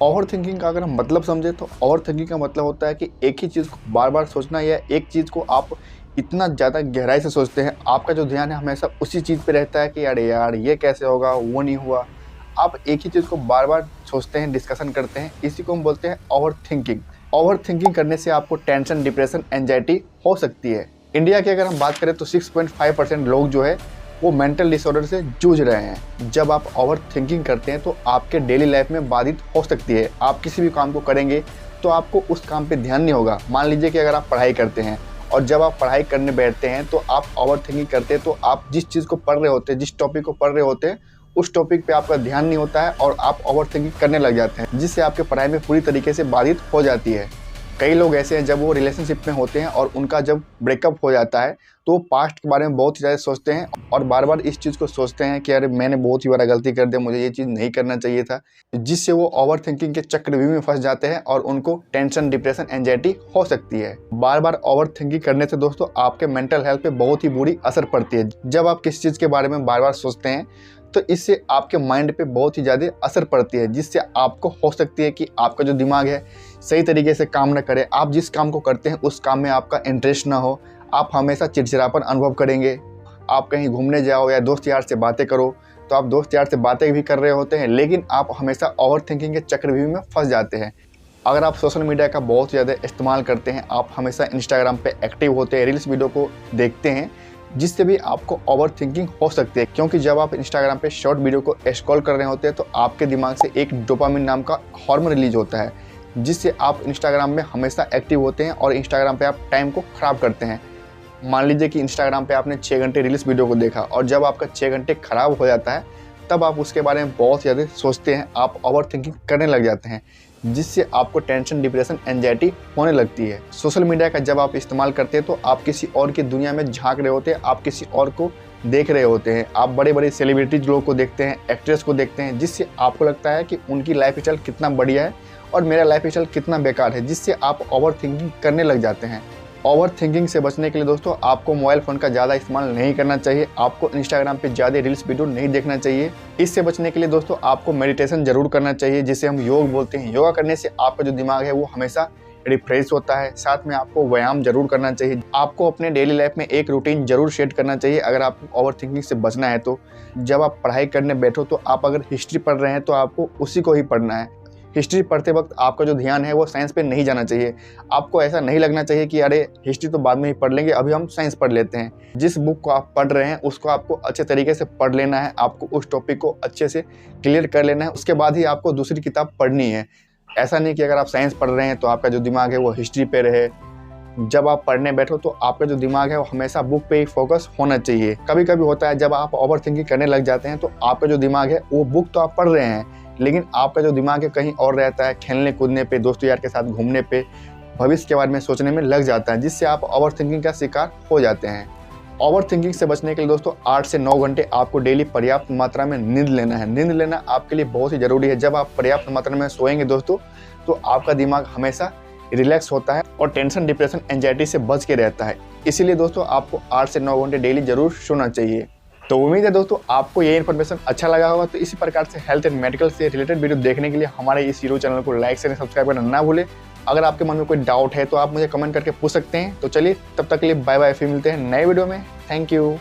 Over thinking का अगर हम मतलब समझे तो ओवर थिंकिंग का मतलब होता है कि एक ही चीज़ को बार बार सोचना, या एक चीज़ को आप इतना ज़्यादा गहराई से सोचते हैं, आपका जो ध्यान है हमेशा उसी चीज़ पे रहता है कि अरे यार ये कैसे होगा, वो नहीं हुआ। आप एक ही चीज़ को बार बार सोचते हैं, डिस्कशन करते हैं, इसी को हम बोलते हैं ओवर थिंकिंग। ओवर थिंकिंग करने से आपको टेंशन, डिप्रेशन, एंजाइटी हो सकती है। इंडिया की अगर हम बात करें तो 6.5% लोग जो है वो मेंटल डिसऑर्डर से जूझ रहे हैं। जब आप ओवर थिंकिंग करते हैं तो आपके डेली लाइफ में बाधित हो सकती है। आप किसी भी काम को करेंगे तो आपको उस काम पे ध्यान नहीं होगा। मान लीजिए कि अगर आप पढ़ाई करते हैं और जब आप पढ़ाई करने बैठते हैं तो आप ओवर थिंकिंग करते हैं, तो आप जिस चीज़ को पढ़ रहे होते हैं, जिस टॉपिक को पढ़ रहे होते हैं, उस टॉपिक पे आपका ध्यान नहीं होता है और आप ओवर थिंकिंग करने लग जाते हैं, जिससे आपके पढ़ाई में पूरी तरीके से बाधित हो जाती है। कई लोग ऐसे हैं जब वो रिलेशनशिप में होते हैं और उनका जब ब्रेकअप हो जाता है तो वो पास्ट के बारे में बहुत ज़्यादा सोचते हैं और बार बार इस चीज़ को सोचते हैं कि अरे मैंने बहुत ही बड़ा गलती कर दिया, मुझे ये चीज़ नहीं करना चाहिए था, जिससे वो ओवर थिंकिंग के चक्रव्यूह में फंस जाते हैं और उनको टेंशन, डिप्रेशन, एंजाइटी हो सकती है। बार बार ओवर थिंकिंग करने से दोस्तों आपके मेंटल हेल्थ पे बहुत ही बुरी असर पड़ती है। जब आप किसी चीज़ के बारे में बार बार सोचते हैं तो इससे आपके माइंड पे बहुत ही ज़्यादा असर पड़ती है, जिससे आपको हो सकती है कि आपका जो दिमाग है सही तरीके से काम न करे। आप जिस काम को करते हैं उस काम में आपका इंटरेस्ट ना हो, आप हमेशा चिड़चिड़ापन अनुभव करेंगे। आप कहीं घूमने जाओ या दोस्त यार से बातें करो तो आप दोस्त यार से बातें भी कर रहे होते हैं, लेकिन आप हमेशा ओवर थिंकिंग के चक्रव्यूह में फंस जाते हैं। अगर आप सोशल मीडिया का बहुत ज़्यादा इस्तेमाल करते हैं, आप हमेशा इंस्टाग्राम पे एक्टिव होते हैं, रील्स वीडियो को देखते हैं, जिससे भी आपको ओवर थिंकिंग हो सकती है। क्योंकि जब आप इंस्टाग्राम पे शॉर्ट वीडियो को स्क्रॉल कर रहे होते हैं तो आपके दिमाग से एक डोपामिन नाम का हार्मोन रिलीज होता है, जिससे आप इंस्टाग्राम में हमेशा एक्टिव होते हैं और इंस्टाग्राम पे आप टाइम को ख़राब करते हैं। मान लीजिए कि इंस्टाग्राम पे आपने 6 घंटे रील्स वीडियो को देखा और जब आपका 6 घंटे ख़राब हो जाता है तब आप उसके बारे में बहुत ज़्यादा सोचते हैं, आप ओवर थिंकिंग करने लग जाते हैं, जिससे आपको टेंशन, डिप्रेशन, एंजाइटी होने लगती है। सोशल मीडिया का जब आप इस्तेमाल करते हैं तो आप किसी और की दुनिया में झांक रहे होते हैं, आप किसी और को देख रहे होते हैं। आप बड़े बड़े सेलिब्रिटीज लोगों को देखते हैं, एक्ट्रेस को देखते हैं, जिससे आपको लगता है कि उनकी लाइफ स्टाइल कितना बढ़िया है और मेरा लाइफ स्टाइल कितना बेकार है, जिससे आप ओवर थिंकिंग करने लग जाते हैं। ओवर थिंकिंग से बचने के लिए दोस्तों आपको मोबाइल फ़ोन का ज़्यादा इस्तेमाल नहीं करना चाहिए। आपको इंस्टाग्राम पे ज़्यादा रील्स वीडियो नहीं देखना चाहिए। इससे बचने के लिए दोस्तों आपको मेडिटेशन ज़रूर करना चाहिए, जिसे हम योग बोलते हैं। योगा करने से आपका जो दिमाग है वो हमेशा रिफ्रेश होता है। साथ में आपको व्यायाम जरूर करना चाहिए। आपको अपने डेली लाइफ में एक रूटीन जरूर सेट करना चाहिए अगर आपको ओवर थिंकिंग से बचना है तो। जब आप पढ़ाई करने बैठो तो आप अगर हिस्ट्री पढ़ रहे हैं तो आपको उसी को ही पढ़ना है। हिस्ट्री पढ़ते वक्त आपका जो ध्यान है वो साइंस पे नहीं जाना चाहिए। आपको ऐसा नहीं लगना चाहिए कि अरे हिस्ट्री तो बाद में ही पढ़ लेंगे, अभी हम साइंस पढ़ लेते हैं। जिस बुक को आप पढ़ रहे हैं उसको आपको अच्छे तरीके से पढ़ लेना है, आपको उस टॉपिक को अच्छे से क्लियर कर लेना है, उसके बाद ही आपको दूसरी किताब पढ़नी है। ऐसा नहीं कि अगर आप साइंस पढ़ रहे हैं तो आपका जो दिमाग है वो हिस्ट्री पे रहे। जब आप पढ़ने बैठो तो आपका जो दिमाग है वो हमेशा बुक पे ही फोकस होना चाहिए। कभी कभी होता है जब आप ओवर थिंकिंग करने लग जाते हैं तो आपका जो दिमाग है वो बुक तो आप पढ़ रहे हैं, लेकिन आपका जो दिमाग है कहीं और रहता है, खेलने कूदने पे, दोस्तों यार के साथ घूमने पे, भविष्य के बारे में सोचने में लग जाता है, जिससे आप ओवर थिंकिंग का शिकार हो जाते हैं। ओवर थिंकिंग से बचने के लिए दोस्तों 8 से 9 घंटे आपको डेली पर्याप्त मात्रा में नींद लेना है। नींद लेना आपके लिए बहुत ही ज़रूरी है। जब आप पर्याप्त मात्रा में सोएंगे दोस्तों तो आपका दिमाग हमेशा रिलैक्स होता है और टेंशन, डिप्रेशन, एंजाइटी से बच के रहता है। इसीलिए दोस्तों आपको 8 से 9 घंटे डेली जरूर सोना चाहिए। तो उम्मीद है दोस्तों आपको ये इन्फॉर्मेशन अच्छा लगा होगा। तो इसी प्रकार से हेल्थ एंड मेडिकल से रिलेटेड वीडियो देखने के लिए हमारे इस हीरो चैनल को लाइक शेयर सब्सक्राइब करना ना भूलें। अगर आपके मन में कोई डाउट है तो आप मुझे कमेंट करके पूछ सकते हैं। तो चलिए तब तक के लिए बाय बाय, फिर मिलते हैं नए वीडियो में। Thank you.